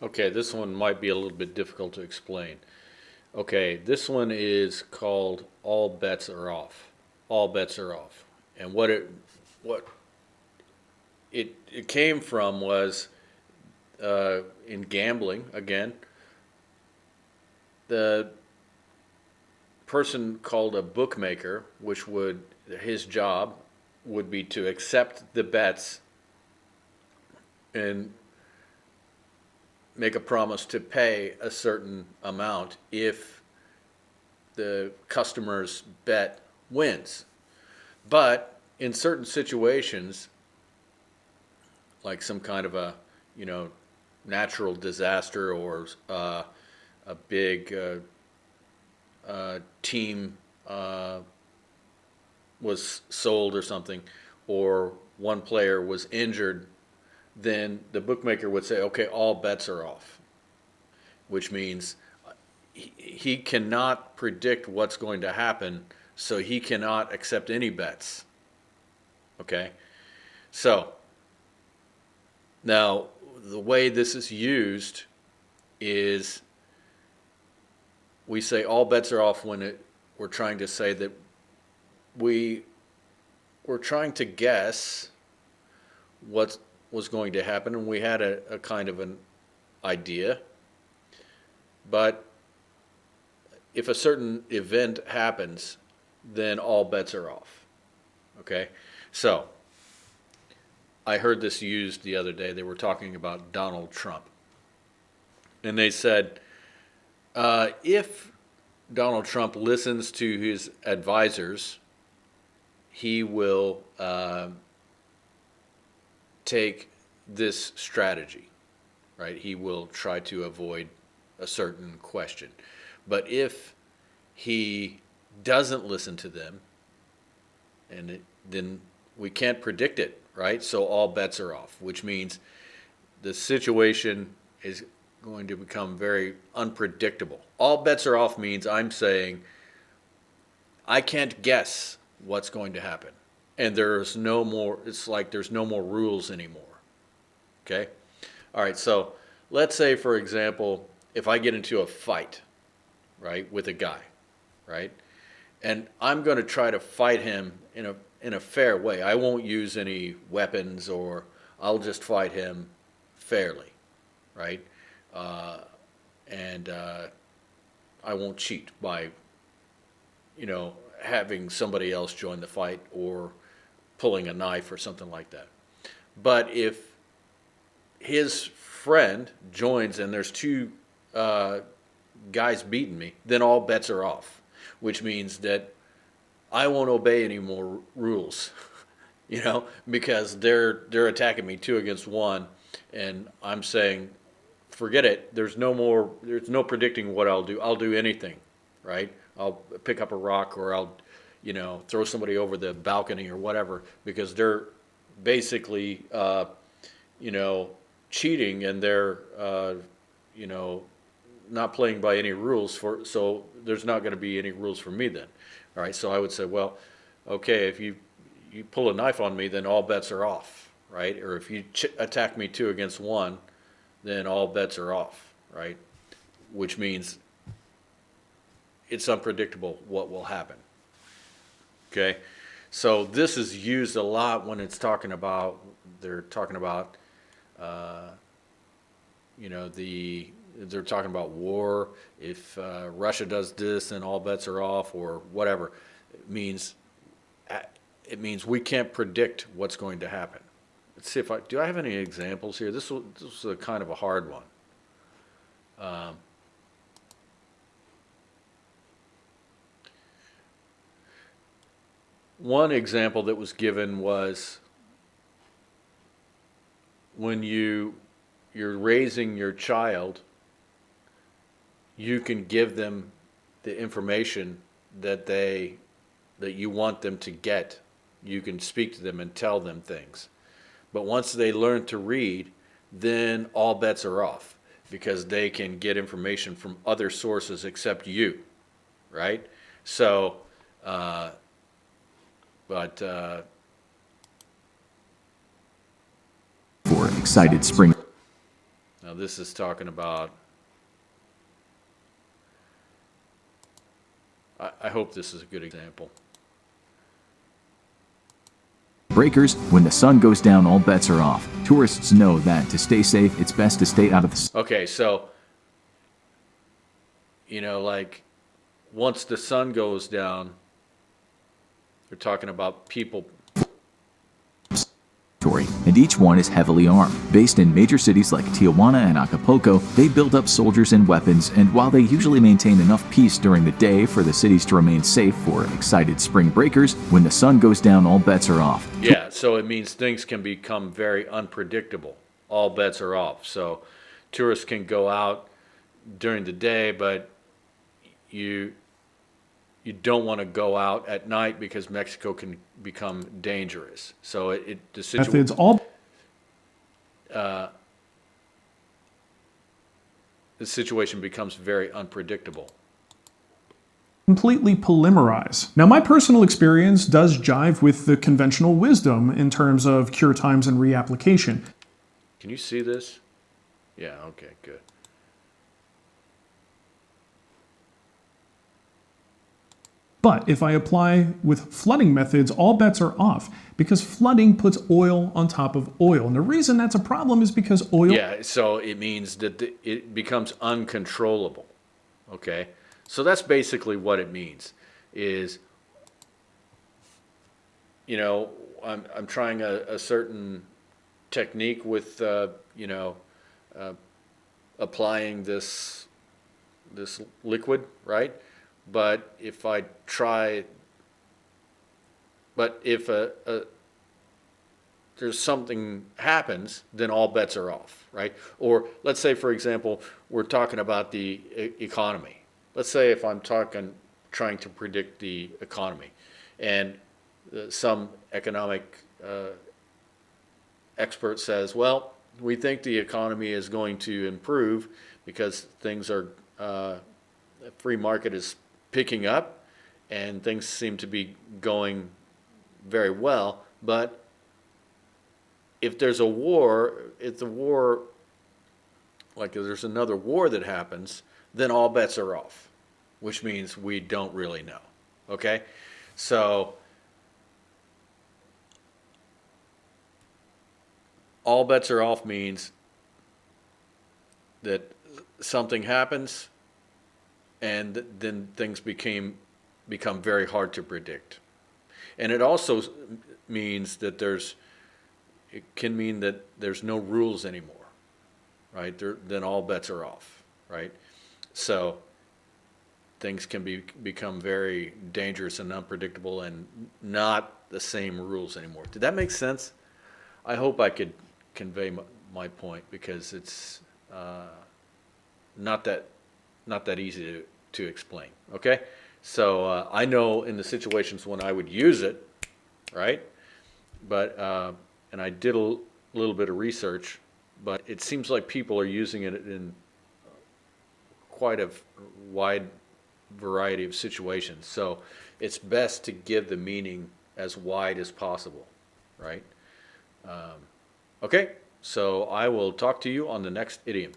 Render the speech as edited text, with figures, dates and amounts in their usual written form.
Okay, this one might be a little bit difficult to explain. Okay, this one is called All Bets Are Off. All bets are off. And what it came from was in gambling again. The person called a bookmaker, which would his job would be to accept the bets and make a promise to pay a certain amount if the customer's bet wins. But in certain situations, like some kind of a, you know, natural disaster or a big team was sold or something, or one player was injured, then the bookmaker would say, okay, all bets are off, which means he cannot predict what's going to happen, so he cannot accept any bets. Okay? So, now the way this is used is we say all bets are off when we're trying to say that we were trying to guess what was going to happen, and we had a kind of an idea. But if a certain event happens, then all bets are off. Okay? So, I heard this used the other day. They were talking about Donald Trump. And they said, if Donald Trump listens to his advisors, he will take this strategy, right? He will try to avoid a certain question. But if he doesn't listen to them, then we can't predict it, right? So all bets are off, which means the situation is going to become very unpredictable. All bets are off means I'm saying I can't guess what's going to happen. And there's no more, it's like there's no more rules anymore. Okay? All right, so let's say, for example, if I get into a fight, right, with a guy, right? And I'm going to try to fight him in a fair way. I won't use any weapons, or I'll just fight him fairly, right? Uh, and I won't cheat by, having somebody else join the fight or pulling a knife or something like that. But if his friend joins and there's two uh, guys beating me, then all bets are off, which means that I won't obey any more rules, because they're attacking me two against one, and I'm saying, forget it. There's no more. There's no predicting what I'll do. I'll do anything, right? I'll pick up a rock, or I'll, throw somebody over the balcony or whatever, because they're basically, you know, cheating, and they're, you know, not playing by any rules for. So there's not going to be any rules for me then. All right. So I would say, well, okay, if you pull a knife on me, then all bets are off, right? Or if you attack me two against one, then all bets are off, right? Which means it's unpredictable what will happen. Okay, so this is used a lot when it's talking about they're talking about uh, they're talking about war. If Russia does this, then all bets are off, or whatever. It means it means we can't predict what's going to happen. Let's see if I have any examples here. This was a kind of a hard one. Um, One example that was given was when you're raising your child, you can give them the information that you want them to get. You can speak to them and tell them things. But once they learn to read, then all bets are off, because they can get information from other sources except you, right? So, uh, but For excited spring. Now this is talking about, I hope this is a good example. Breakers, when the sun goes down, all bets are off. Tourists know that to stay safe, it's best to stay out of the... Okay, so, like, once the sun goes down, they're talking about people. And each one is heavily armed. Based in major cities like Tijuana and Acapulco, they build up soldiers and weapons, and while they usually maintain enough peace during the day for the cities to remain safe for excited spring breakers, when the sun goes down, all bets are off. Yeah, so it means things can become very unpredictable. All bets are off. So tourists can go out during the day, but you don't want to go out at night because Mexico can become dangerous. So the situation becomes very unpredictable. Completely polymerize. Now, my personal experience does jive with the conventional wisdom in terms of cure times and reapplication. Can you see this? Yeah, okay, good. But if I apply with flooding methods, all bets are off because flooding puts oil on top of oil. And the reason that's a problem is because oil... Yeah, so it means that it becomes uncontrollable, okay? So that's basically what it means is, I'm trying a certain technique with, applying this liquid, right? But if there's something happens, then all bets are off, right? Or let's say, for example, we're talking about the economy. Let's say if I'm trying to predict the economy, and some economic expert says, well, we think the economy is going to improve because things are, free market is picking up and things seem to be going very well. But if there's a war, if there's another war that happens, then all bets are off, which means we don't really know. Okay? So all bets are off means that something happens and then things become very hard to predict. And it also means that it can mean that there's no rules anymore, right? Then all bets are off, right? So things can become very dangerous and unpredictable and not the same rules anymore. Did that make sense? I hope I could convey my point because it's not that easy to explain, okay? So I know in the situations when I would use it, right? But, and I did a little bit of research, but it seems like people are using it in quite a wide variety of situations. So it's best to give the meaning as wide as possible, right? Okay, so I will talk to you on the next idiom.